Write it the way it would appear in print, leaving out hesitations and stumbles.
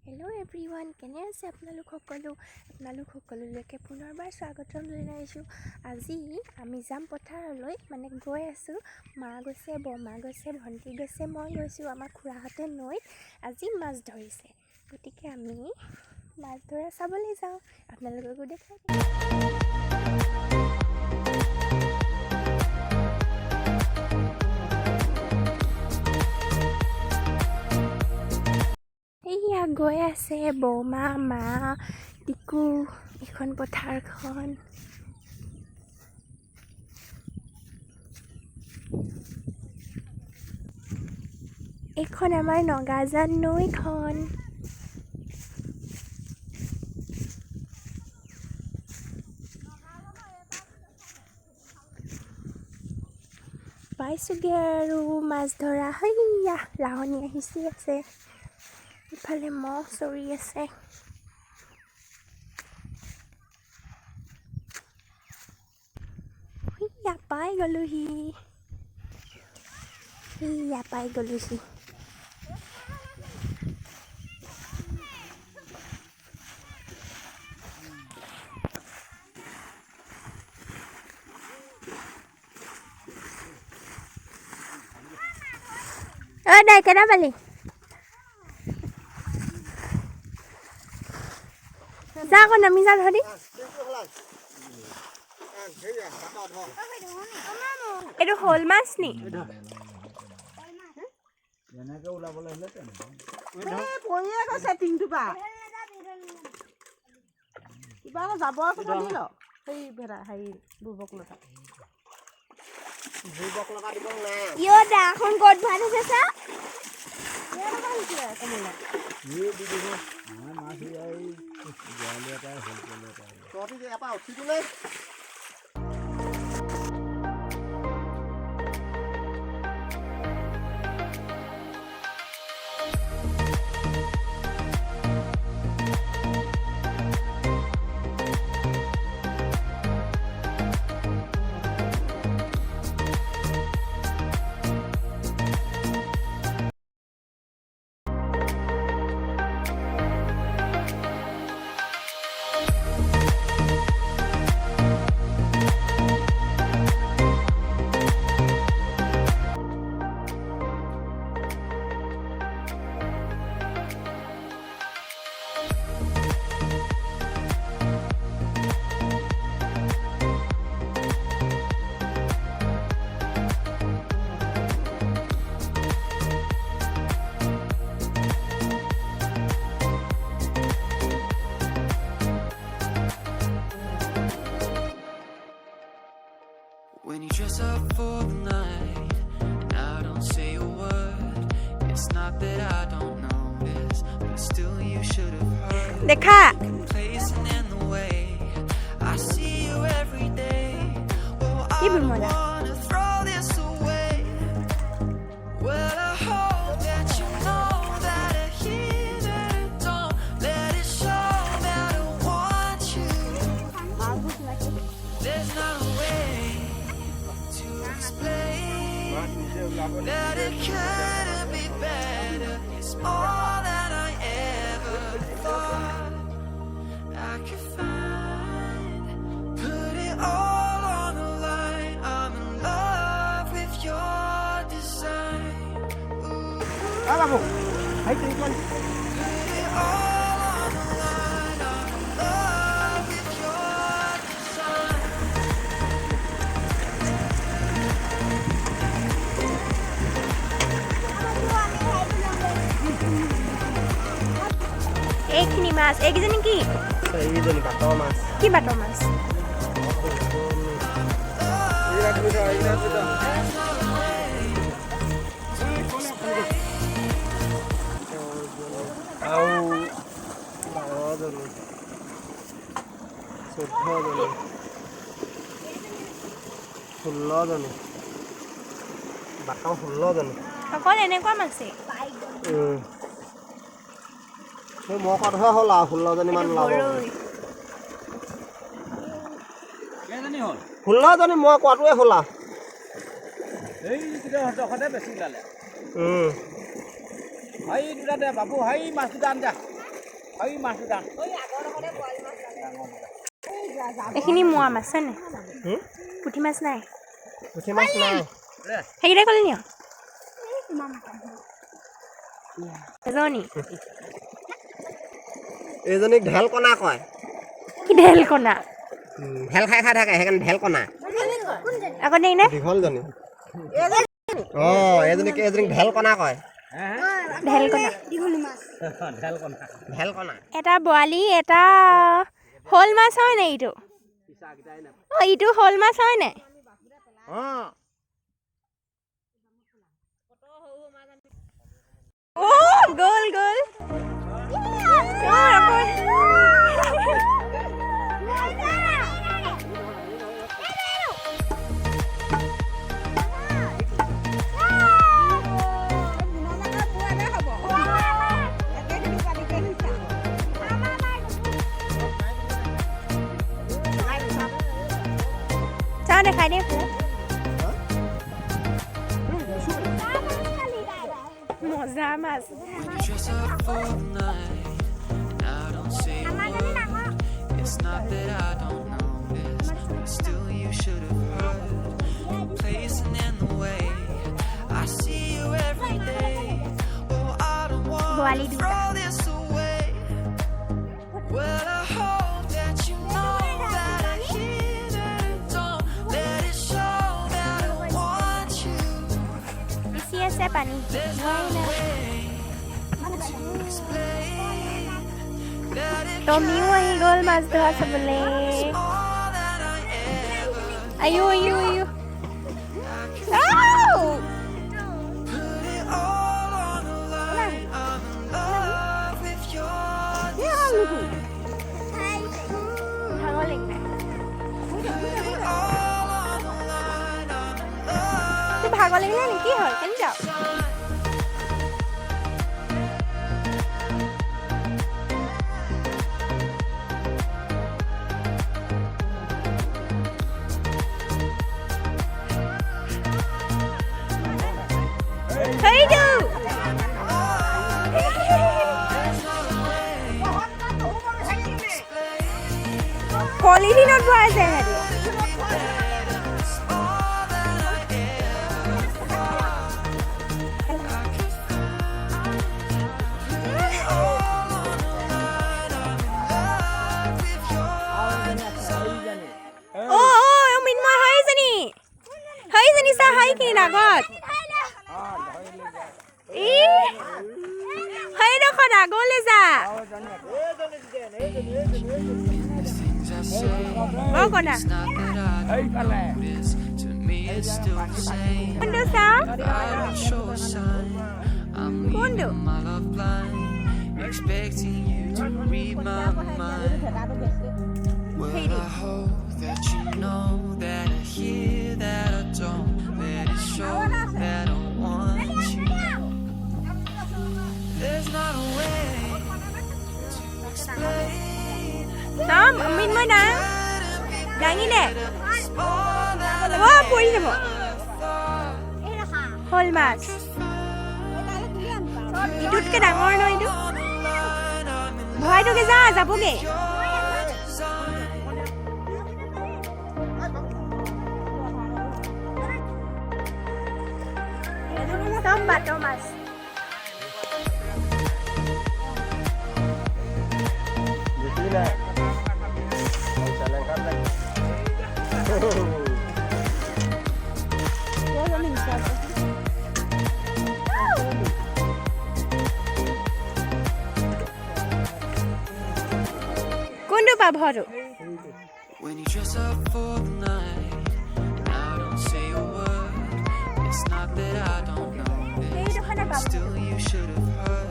Hello' everyone, কেনে আছে আপোনালোক সকলোলৈকে পুনৰবাৰ স্বাগতম জনাইছোঁ। আজি আমি যাম পথাৰলৈ, মানে গৈ আছোঁ। মা গৈছে, বৰমা গৈছে, ভণ্টি গৈছে, মই গৈছোঁ। আমাৰ খুৰাহঁতে নৈত আজি মাছ ধৰিছে, গতিকে আমি মাছ ধৰা চাবলৈ যাওঁ। আপোনালোককো দেখাই দিম। এইয়া গৈ আছে বৌমা, মা, টিকু। এইখন পথাৰখন। এইখন আমাৰ নগাজান নৈখন। পাইছোগে আৰু মাছ ধৰা। সেইয়া লাহনী আছে, ইফালে মহ চৰি আছে। ইয়া পাই গ'লোহি। নাই কেনা পালি যা আকৌ নামি যা ধৰি। এইটো শ'ল মাছ নি? দাখন ক'ত ভাল হৈছে চা। When you dress up for the night and I don't say a word, it's not that I don't notice, but still you should have heard. দেখা Complacent in the way I see you every day. Oh, I কি don't Bimala wanna throw this away. Well, I hope that you know that I hear that I don't let it show that I want you. There's no way to explain that it couldn't be better. It's more than I ever thought I could find. Put it all on the line. I'm in love with your design. Ooh. Put it all on the line. I'm in love with your design. এইখিনি মাছ এইকেইজনী কি বাটৰ মাছ। কি বাটৰ মাছ? আৰু 12জনী, 14জনী, 16জনী, বাটৰ 16জনী। অকল এনেকুৱা মাছেই? সেই মই কোৱাটোহে হ'ল আৰু 16জনীমান ওলাব। 16জনী মই কোৱাটোৱে হ'ল আৰু। বেছি ওলালে। হাই দুটা দে বাবু, হাই মাছ দুটা আন যা। এইখিনি মোৱা মাছ হয় নাই পুঠি মাছ নাই পুঠি মাছ নাই সেইকেইটা ক'লে নিয় এজনী এইজনীক ঢেলকণা কয় কি ঢেলকণা ঢেল খাই খাই থাকে সেইকাৰণে ঢেলকণা আকৌ দেই নে দীঘলজনী এইজনীক ঢেলকণা কয় ঢেলকণা ঢেলকণা এটা বৰালি এটা শ'ল মাছ হয় নাই ইটো ইটো শ'ল মাছ হয় নাই গ'ল গ'ল চাওঁ দেখাই দে মজা মাছ When you dress up for the night, now don't say a word. It's not that I don't notice, but still you should have heard. Placing in the way, I see you every day. Oh, I don't want to throw this away. Well, I hope that you know that I hear that I don't let it show that I want you. বেছি আছে পানী There's no way to explain that it টমিও আহি গ'ল মাছ ধৰা চাবলৈ all that I ever আয়ো আয়ো আয়ো put it all on the line. I'm in love with your design. ভাগৰ লাগিলে Put it all on the line. I'm in love. তোৰ ভাগৰ লাগিলে নেকি হ'ল কেনে যাওঁ Haydu! Polythene ভৰাই আছে হেৰি মিনময় হয়জনী চা হয় কি আগত সেইডোখৰত আগলৈ যা It's not that I don't notice. To me, it's still the same. কোনটো চা I don't show a sign. I'm leaving my love blind, expecting you to read my mind. Well, I hope that you know that I hear that I don't let it show that I want you. There's not a way to explain. নাম মিনময় না দাঙি দে পৰি যাব শ'ল মাছ ইটোতকৈ ডাঙৰ ন এইটো ভৰাই থকে যা যাবগে চব বাটৰ মাছ কোনটো পাভটো When you dress up for the night, now don't say a word. It's not that I don't know this, but still you should have heard.